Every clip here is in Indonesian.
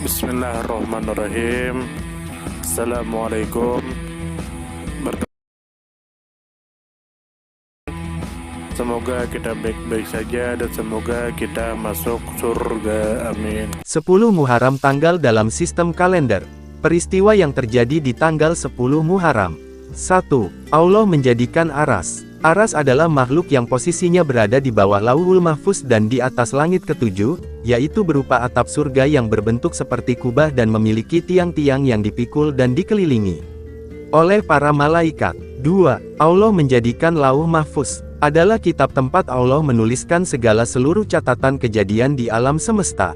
Bismillahirrahmanirrahim. Assalamualaikum. Semoga kita baik-baik saja dan semoga kita masuk surga. Amin. 10 Muharram tanggal dalam sistem kalender. Peristiwa yang terjadi di tanggal 10 Muharram. 1. Allah menjadikan Aras. Aras adalah makhluk yang posisinya berada di bawah Lauhul Mahfuz dan di atas langit ketujuh, yaitu berupa atap surga yang berbentuk seperti kubah dan memiliki tiang-tiang yang dipikul dan dikelilingi oleh para malaikat. 2. Allah menjadikan Lauh Mahfuz adalah kitab tempat Allah menuliskan segala seluruh catatan kejadian di alam semesta.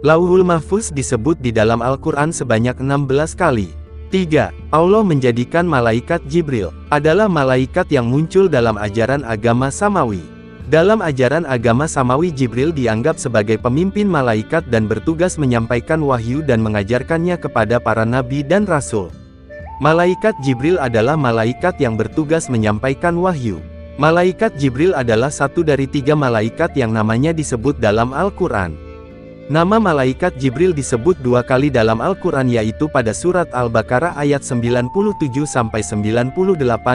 Lauhul Mahfuz disebut di dalam Al-Quran sebanyak 16 kali. 3. Allah menjadikan malaikat Jibril adalah malaikat yang muncul dalam ajaran agama Samawi. Dalam ajaran agama Samawi, Jibril dianggap sebagai pemimpin malaikat dan bertugas menyampaikan wahyu dan mengajarkannya kepada para nabi dan rasul. Malaikat Jibril adalah malaikat yang bertugas menyampaikan wahyu. Malaikat Jibril adalah satu dari 3 malaikat yang namanya disebut dalam Al-Quran. Nama malaikat Jibril disebut 2 kali dalam Al-Quran, yaitu pada surat Al-Baqarah ayat 97-98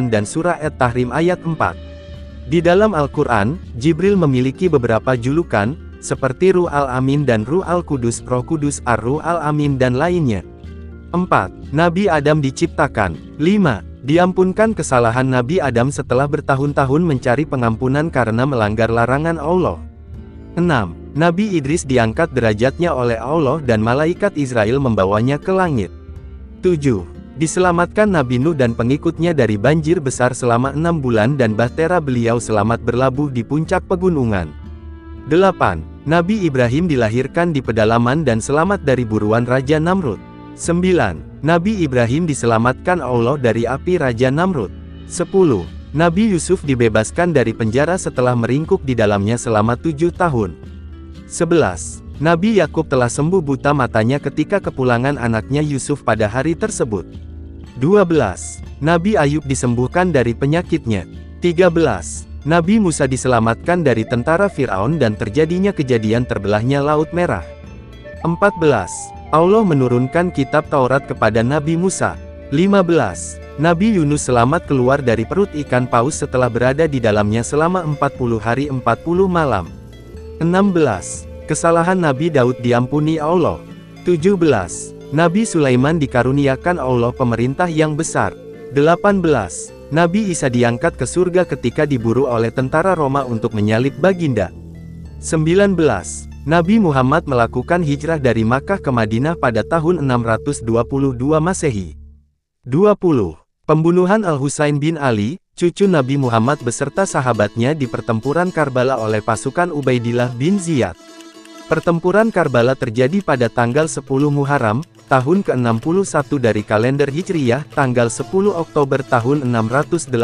dan surah At-Tahrim ayat 4. Di dalam Al-Quran, Jibril memiliki beberapa julukan, seperti Ruh Al-Amin dan Ruh Al-Kudus, Roh Kudus, Ar-Ruh Al-Amin dan lainnya. 4. Nabi Adam diciptakan. 5. Diampunkan kesalahan Nabi Adam setelah bertahun-tahun mencari pengampunan karena melanggar larangan Allah. 6. Nabi Idris diangkat derajatnya oleh Allah dan malaikat Israel membawanya ke langit. 7. Diselamatkan Nabi Nuh dan pengikutnya dari banjir besar selama 6 bulan dan bahtera beliau selamat berlabuh di puncak pegunungan. 8. Nabi Ibrahim dilahirkan di pedalaman dan selamat dari buruan Raja Namrud. 9. Nabi Ibrahim diselamatkan Allah dari api Raja Namrud. 10. Nabi Yusuf dibebaskan dari penjara setelah meringkuk di dalamnya selama 7 tahun. 11. Nabi Yakub telah sembuh buta matanya ketika kepulangan anaknya Yusuf pada hari tersebut. 12. Nabi Ayub disembuhkan dari penyakitnya. 13. Nabi Musa diselamatkan dari tentara Fir'aun dan terjadinya kejadian terbelahnya Laut Merah. 14. Allah menurunkan kitab Taurat kepada Nabi Musa. 15. Nabi Yunus selamat keluar dari perut ikan paus setelah berada di dalamnya selama 40 hari 40 malam. 16. Kesalahan Nabi Daud diampuni Allah. 17. Nabi Sulaiman dikaruniakan Allah pemerintah yang besar. 18. Nabi Isa diangkat ke surga ketika diburu oleh tentara Roma untuk menyalib baginda. 19. Nabi Muhammad melakukan hijrah dari Makkah ke Madinah pada tahun 622 Masehi. 20. Pembunuhan Al-Husain bin Ali, cucu Nabi Muhammad beserta sahabatnya di pertempuran Karbala oleh pasukan Ubaidillah bin Ziyad. Pertempuran Karbala terjadi pada tanggal 10 Muharram, tahun ke-61 dari kalender Hijriyah, tanggal 10 Oktober tahun 680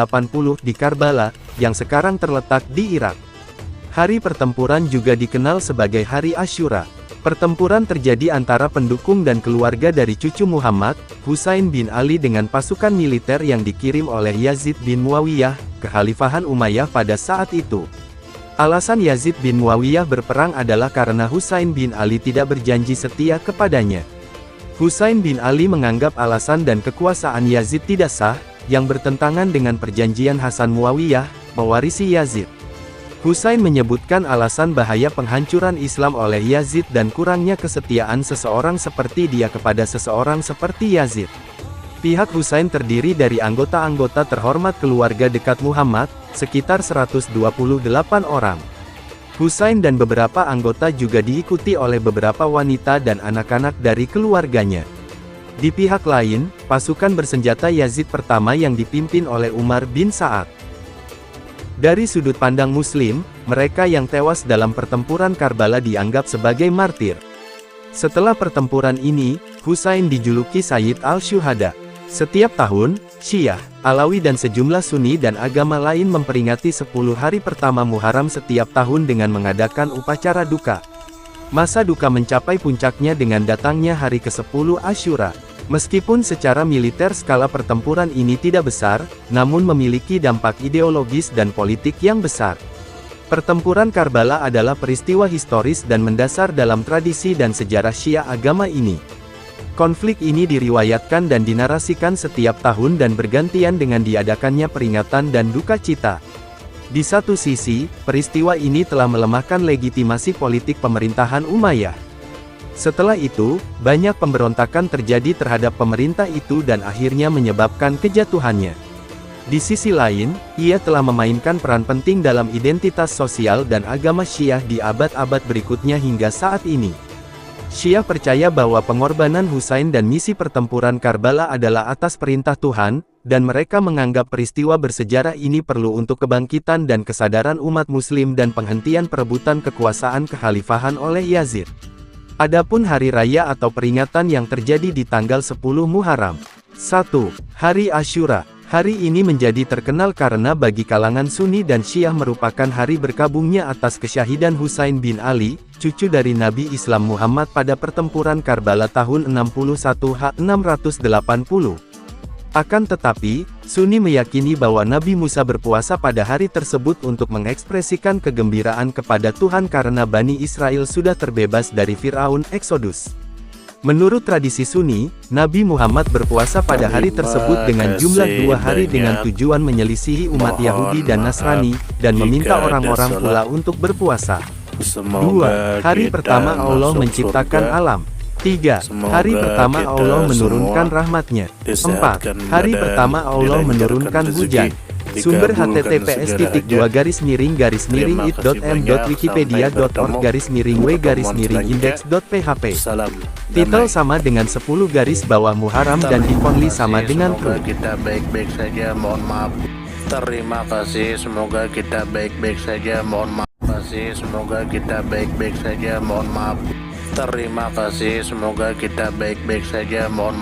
di Karbala, yang sekarang terletak di Irak. Hari pertempuran juga dikenal sebagai Hari Asyura. Pertempuran terjadi antara pendukung dan keluarga dari cucu Muhammad, Husain bin Ali dengan pasukan militer yang dikirim oleh Yazid bin Muawiyah, kekhalifahan Umayyah pada saat itu. Alasan Yazid bin Muawiyah berperang adalah karena Husain bin Ali tidak berjanji setia kepadanya. Husain bin Ali menganggap alasan dan kekuasaan Yazid tidak sah, yang bertentangan dengan perjanjian Hasan Muawiyah, mewarisi Yazid. Husain menyebutkan alasan bahaya penghancuran Islam oleh Yazid dan kurangnya kesetiaan seseorang seperti dia kepada seseorang seperti Yazid. Pihak Husain terdiri dari anggota-anggota terhormat keluarga dekat Muhammad, sekitar 128 orang. Husain dan beberapa anggota juga diikuti oleh beberapa wanita dan anak-anak dari keluarganya. Di pihak lain, pasukan bersenjata Yazid pertama yang dipimpin oleh Umar bin Sa'ad. Dari sudut pandang Muslim, mereka yang tewas dalam pertempuran Karbala dianggap sebagai martir. Setelah pertempuran ini, Husain dijuluki Sayyid al-Syuhada. Setiap tahun, Syiah, Alawi dan sejumlah Sunni dan agama lain memperingati 10 hari pertama Muharram setiap tahun dengan mengadakan upacara duka. Masa duka mencapai puncaknya dengan datangnya hari ke-10 Asyura. Meskipun secara militer skala pertempuran ini tidak besar, namun memiliki dampak ideologis dan politik yang besar. Pertempuran Karbala adalah peristiwa historis dan mendasar dalam tradisi dan sejarah Syiah agama ini. Konflik ini diriwayatkan dan dinarasikan setiap tahun dan bergantian dengan diadakannya peringatan dan duka cita. Di satu sisi, peristiwa ini telah melemahkan legitimasi politik pemerintahan Umayyah. Setelah itu, banyak pemberontakan terjadi terhadap pemerintah itu dan akhirnya menyebabkan kejatuhannya. Di sisi lain, ia telah memainkan peran penting dalam identitas sosial dan agama Syiah di abad-abad berikutnya hingga saat ini. Syiah percaya bahwa pengorbanan Husain dan misi pertempuran Karbala adalah atas perintah Tuhan, dan mereka menganggap peristiwa bersejarah ini perlu untuk kebangkitan dan kesadaran umat muslim dan penghentian perebutan kekuasaan kekhalifahan oleh Yazid. Adapun hari raya atau peringatan yang terjadi di tanggal 10 Muharram. 1. Hari Asyura. Hari ini menjadi terkenal karena bagi kalangan Sunni dan Syiah merupakan hari berkabungnya atas kesyahidan Husain bin Ali, cucu dari Nabi Islam Muhammad pada pertempuran Karbala tahun 61 H680. Akan tetapi, Sunni meyakini bahwa Nabi Musa berpuasa pada hari tersebut untuk mengekspresikan kegembiraan kepada Tuhan karena Bani Israel sudah terbebas dari Fir'aun Exodus. Menurut tradisi Sunni, Nabi Muhammad berpuasa pada hari tersebut dengan jumlah 2 hari dengan tujuan menyelisihi umat Yahudi dan Nasrani, dan meminta orang-orang pula untuk berpuasa. 2. Hari pertama Allah menciptakan alam. 3. Hari pertama Allah menurunkan rahmatnya. 4. Hari pertama Allah menurunkan hujan. Sumber https://it.m.wikipedia.org/w-index.php. Titel sama dengan 10 garis bawah Muharram dan diponli sama dengan true. Kita baik-baik saja, mohon maaf. Terima kasih, semoga kita baik-baik saja, mohon maaf. Semoga kita baik-baik saja, mohon maaf. Terima kasih, semoga kita baik-baik saja, mohon maaf.